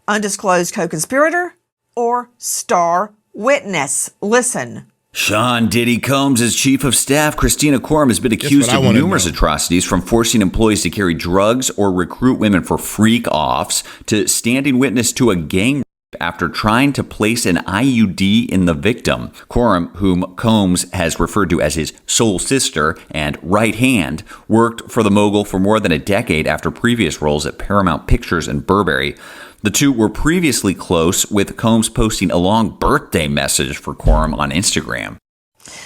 undisclosed co-conspirator, or star witness? Listen. Sean Diddy Combs' chief of staff, Christina Corum, has been accused of numerous atrocities, from forcing employees to carry drugs or recruit women for freak-offs to standing witness to a gang rape after trying to place an IUD in the victim. Corum, whom Combs has referred to as his soul sister and right hand, worked for the mogul for more than a decade after previous roles at Paramount Pictures and Burberry. The two were previously close, with Combs posting a long birthday message for Corum on Instagram.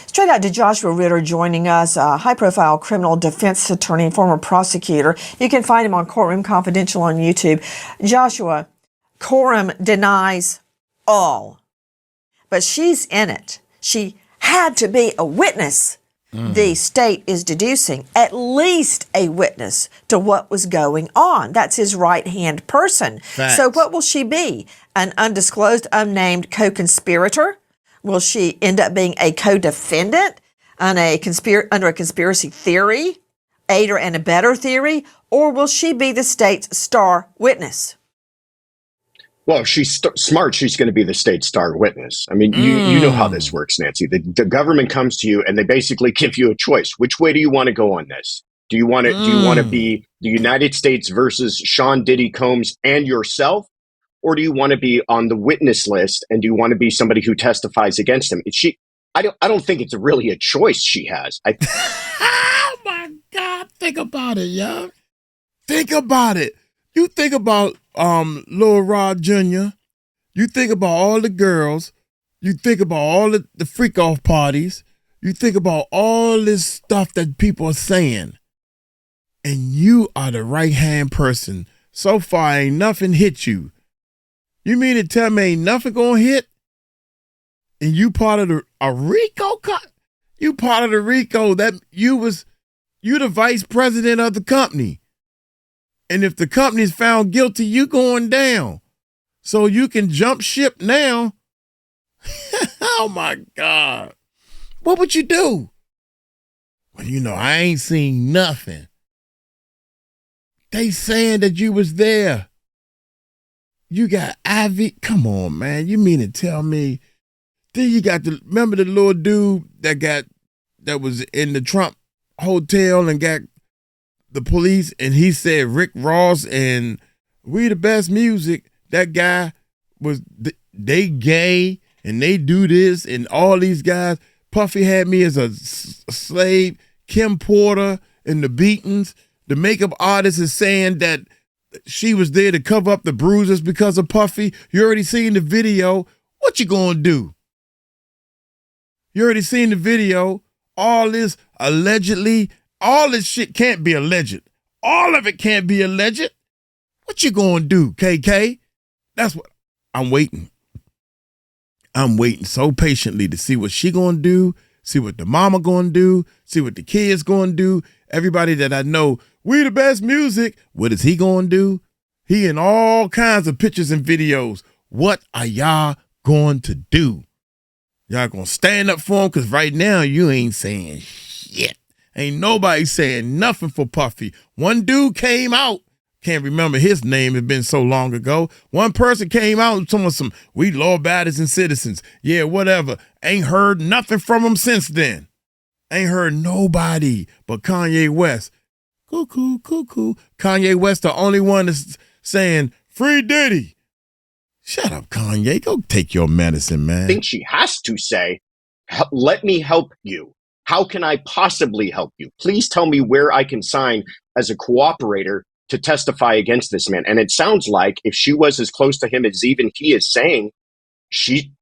Straight out to Joshua Ritter joining us, a high-profile criminal defense attorney and former prosecutor. You can find him on Courtroom Confidential on YouTube. Joshua, Corum denies all, but she's in it. She had to be a witness. The state is deducing at least a witness to what was going on. That's his right-hand person. Facts. So what will she be? An undisclosed, unnamed co-conspirator? Will she end up being a co-defendant on under a conspiracy theory, aider and abetter theory, or will she be the state's star witness? Well, if she's smart, she's going to be the state star witness. I mean, you know how this works, Nancy. The government comes to you and they basically give you a choice. Which way do you want to go on this? Do you want to be the United States versus Sean Diddy Combs and yourself? Or do you want to be on the witness list, and do you want to be somebody who testifies against him? I don't think it's really a choice she has. Oh my God, think about it, yo. Think about it. You think about Lil Rod Jr., you think about all the girls, you think about all the freak off parties, you think about all this stuff that people are saying, and you are the right hand person. So far ain't nothing hit you. You mean to tell me ain't nothing gonna hit? And you part of a RICO cut? You part of the RICO that you You the vice president of the company. And if the company's found guilty, you going down. So you can jump ship now. Oh my God. What would you do? Well, you know, I ain't seen nothing. They saying that you was there. You got Ivy. Come on, man. You mean to tell me? Then you got remember the little dude that was in the Trump hotel and got the police, and he said Rick Ross and We the Best Music. That guy was, they gay and they do this, and all these guys. Puffy had me as a slave. Kim Porter and the Beatons. The makeup artist is saying that she was there to cover up the bruises because of Puffy. You already seen the video. What you gonna do? You already seen the video. All this allegedly, all this shit can't be alleged. All of it can't be alleged. What you gonna do, KK? That's what I'm waiting. I'm waiting so patiently to see what she gonna do, see what the mama gonna do, see what the kids gonna do. Everybody that I know, We the Best Music, what is he gonna do? He in all kinds of pictures and videos. What are y'all going to do? Y'all gonna stand up for him? Because right now you ain't saying shit. Ain't nobody saying nothing for Puffy. One dude came out. Can't remember his name. It's been so long ago. One person came out and told us we law-abiding citizens. Yeah, whatever. Ain't heard nothing from him since then. Ain't heard nobody but Kanye West. Cuckoo, cuckoo. Kanye West, the only one that's saying, free Diddy. Shut up, Kanye. Go take your medicine, man. I think she has to say, let me help you. How can I possibly help you? Please tell me where I can sign as a cooperator to testify against this man. And it sounds like if she was as close to him as even he is saying,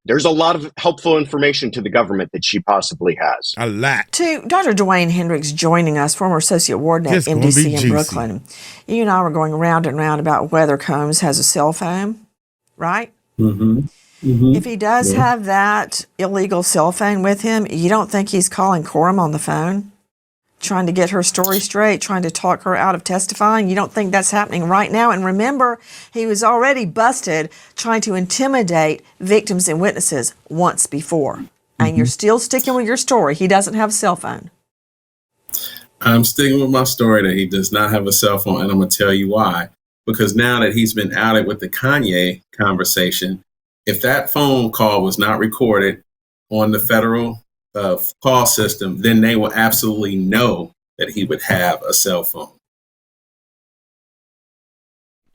there's a lot of helpful information to the government that she possibly has. A lot. To Dr. Dwayne Hendricks joining us, former associate warden at MDC in Brooklyn. You and I were going round and round about whether Combs has a cell phone, right? Mm-hmm. Mm-hmm. If he does have that illegal cell phone with him, you don't think he's calling Corum on the phone? Trying to get her story straight, trying to talk her out of testifying? You don't think that's happening right now? And remember, he was already busted trying to intimidate victims and witnesses once before. And you're still sticking with your story. He doesn't have a cell phone. I'm sticking with my story that he does not have a cell phone, and I'm going to tell you why. Because now that he's been outed with the Kanye conversation, if that phone call was not recorded on the federal call system, then they will absolutely know that he would have a cell phone.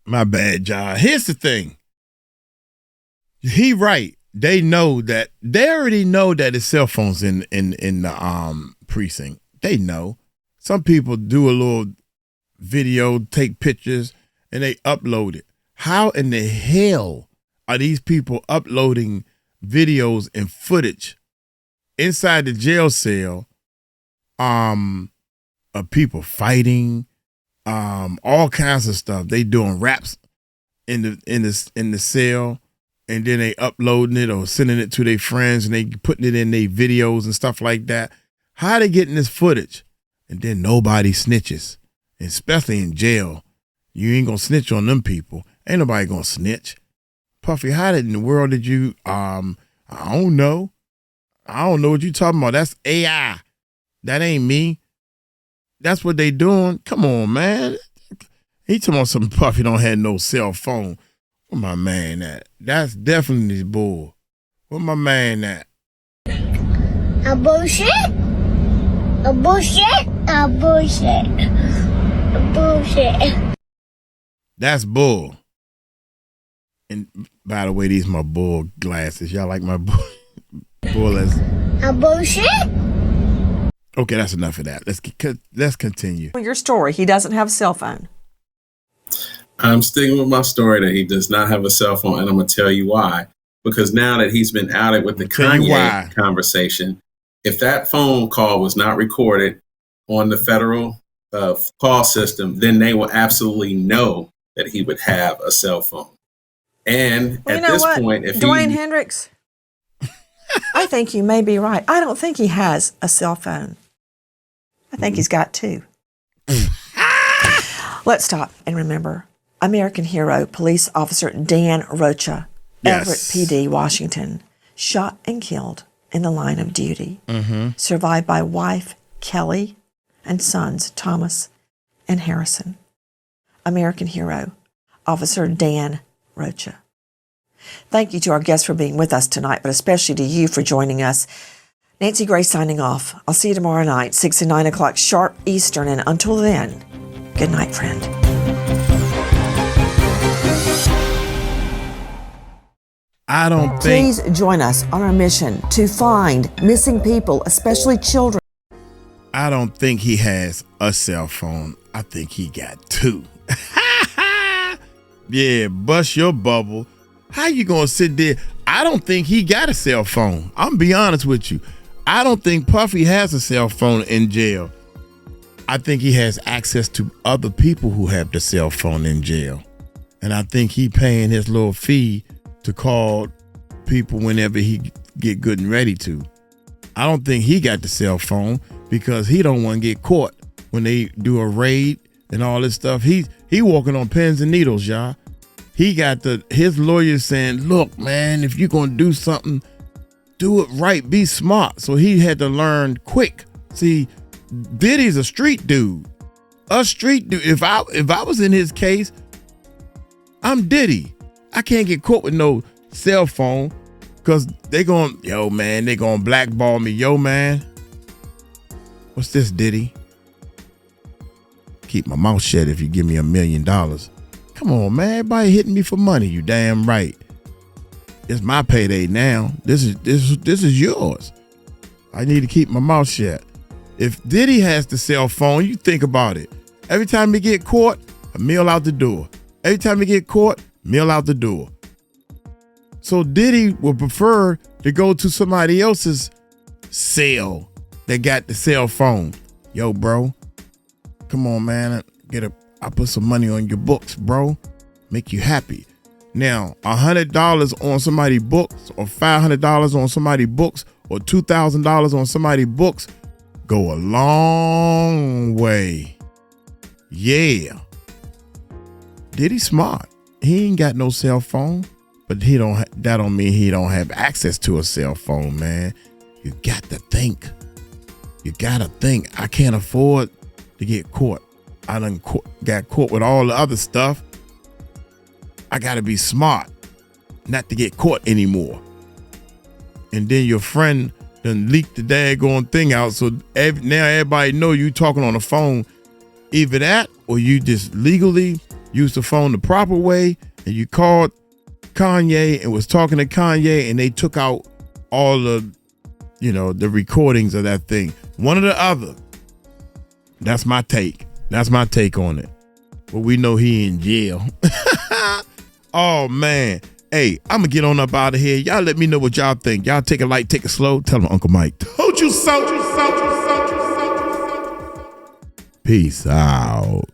My bad, John. Here's the thing. He right. They know that. They already know that his cell phone's in the precinct. They know. Some people do a little video, take pictures, and they upload it. How in the hell are these people uploading videos and footage inside the jail cell of people fighting, all kinds of stuff? They doing raps in the cell, and then they uploading it or sending it to their friends, and they putting it in their videos and stuff like that. How are they getting this footage? And then nobody snitches, especially in jail. You ain't gonna snitch on them people. Ain't nobody gonna snitch. Puffy, how in the world did you, I don't know. I don't know what you talking about. That's AI. That ain't me. That's what they doing. Come on, man. He talking about some Puffy don't have no cell phone. Where my man at? That's definitely bull. Where my man at? A bullshit? A bullshit? A bullshit. A bullshit. That's bull. And by the way, these my bull glasses. Y'all like my bull? Bull as a bullshit? Okay, that's enough of that. Let's continue. Your story. He doesn't have a cell phone. I'm sticking with my story that he does not have a cell phone, and I'm going to tell you why. Because now that he's been outed with the Kanye conversation, if that phone call was not recorded on the federal call system, then they will absolutely know that he would have a cell phone. And at this point, if Dwayne Hendricks, I think you may be right. I don't think he has a cell phone. I think he's got two. Let's stop and remember American hero, police officer Dan Rocha, Yes. Everett PD, Washington, shot and killed in the line of duty, survived by wife Kelly and sons Thomas and Harrison. American hero, Officer Dan Rocha. Thank you to our guests for being with us tonight, but especially to you for joining us. Nancy Gray signing off. I'll see you tomorrow night, 6 and 9 o'clock sharp Eastern, and until then, good night, friend. I don't think. Please join us on our mission to find missing people, especially children. I don't think he has a cell phone. I think he got two. Yeah, bust your bubble. How you gonna sit there? I don't think he got a cell phone. I'm be honest with you. I don't think Puffy has a cell phone in jail. I think he has access to other people who have the cell phone in jail. And I think he paying his little fee to call people whenever he get good and ready to. I don't think he got the cell phone because he don't want to get caught when they do a raid and all this stuff. He walking on pins and needles, y'all. He got his lawyers saying, look, man, if you're going to do something, do it right, be smart. So he had to learn quick. See, Diddy's a street dude. A street dude. If I was in his case, I'm Diddy. I can't get caught with no cell phone because they going to blackball me. Yo, man, what's this, Diddy? Keep my mouth shut if you give me $1 million. Come on, man. Everybody hitting me for money. You damn right. It's my payday now. This is yours. I need to keep my mouth shut. If Diddy has the cell phone, you think about it. Every time he get caught, a meal out the door. Every time he get caught, meal out the door. So Diddy would prefer to go to somebody else's cell that got the cell phone. Yo, bro, come on, man. I put some money on your books, bro. Make you happy. Now, $100 on somebody's books or $500 on somebody's books or $2,000 on somebody's books go a long way. Yeah. Diddy smart. He ain't got no cell phone, but that don't mean he don't have access to a cell phone, man. You got to think. You got to think. I can't afford to get caught. I done got caught with all the other stuff. I got to be smart not to get caught anymore. And then your friend done leaked the daggone thing out. So now everybody know you talking on the phone. Either that or you just legally used the phone the proper way and you called Kanye and was talking to Kanye and they took out all the, the recordings of that thing. One or the other. That's my take. That's my take on it. But we know he in jail. Oh, man. Hey, I'm going to get on up out of here. Y'all let me know what y'all think. Y'all take it light, take it slow. Tell them Uncle Mike told you so. Peace out.